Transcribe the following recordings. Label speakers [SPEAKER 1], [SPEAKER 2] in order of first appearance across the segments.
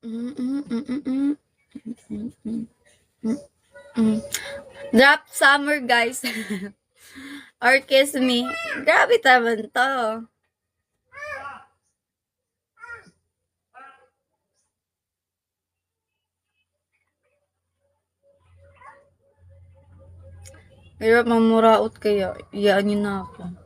[SPEAKER 1] Mm, mm, mm, mm, mm, mm, mm, mm, mm. Drop summer, guys. Or kiss me. Grabe naman to. Hirap mamuraot kaya. Iyaan niyo na ako.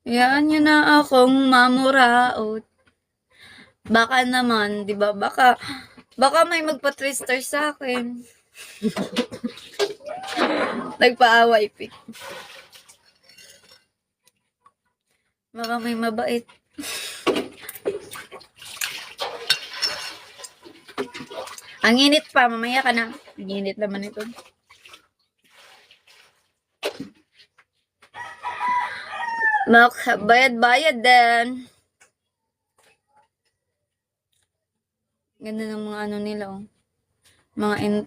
[SPEAKER 1] Iyaan niyo na akong mamuraot. Baka naman, di ba? Baka may magpa-twister sa akin. Nagpaaway, pic. Baka may mabait. Ang init pa, mamaya ka na. Ang init naman ito. Bayad-bayad din. Ganda ng mga ano nila, oh. Mga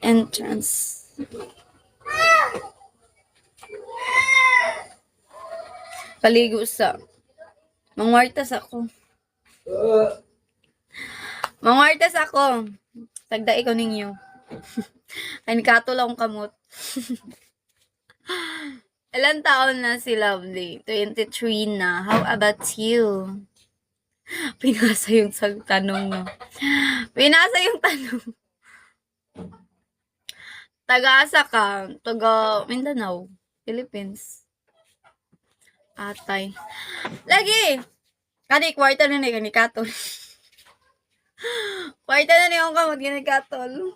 [SPEAKER 1] entrance. Paligo sa. Mangwartas ako. Mangwartas ako. Tagdai ko ninyo. Ay, kato lang kamot. Ilan taon na si Lovely? 23 na. How about you? Pinasa yung tanong mo. Pinasa yung tanong. Taga-asa ka? Taga Mindanao, Philippines. Atay. Lagi! Kani, kwarta na ni Katol. Kwarta na ni akong kamot ni Katol.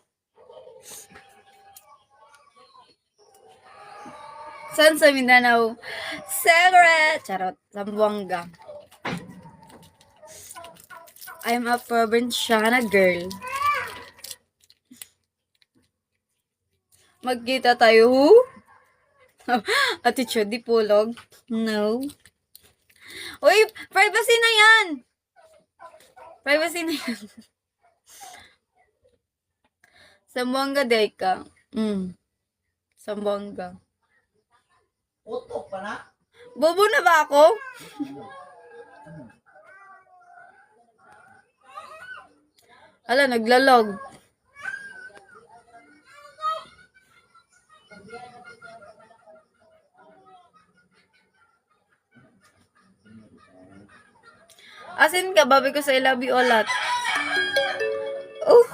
[SPEAKER 1] Saan sa Mindanao? Secret! Charot. Zamboanga. I'm a provinciana girl. Magkita tayo. Attitude, di pulog. No. Uy, privacy na yan. Privacy na yan. Zamboanga day ka. Zamboanga.
[SPEAKER 2] Utok pa na?
[SPEAKER 1] Bobo na ba ako? Hala, naglalog. Asin ka, babi ko sa I love you a lot. Oh.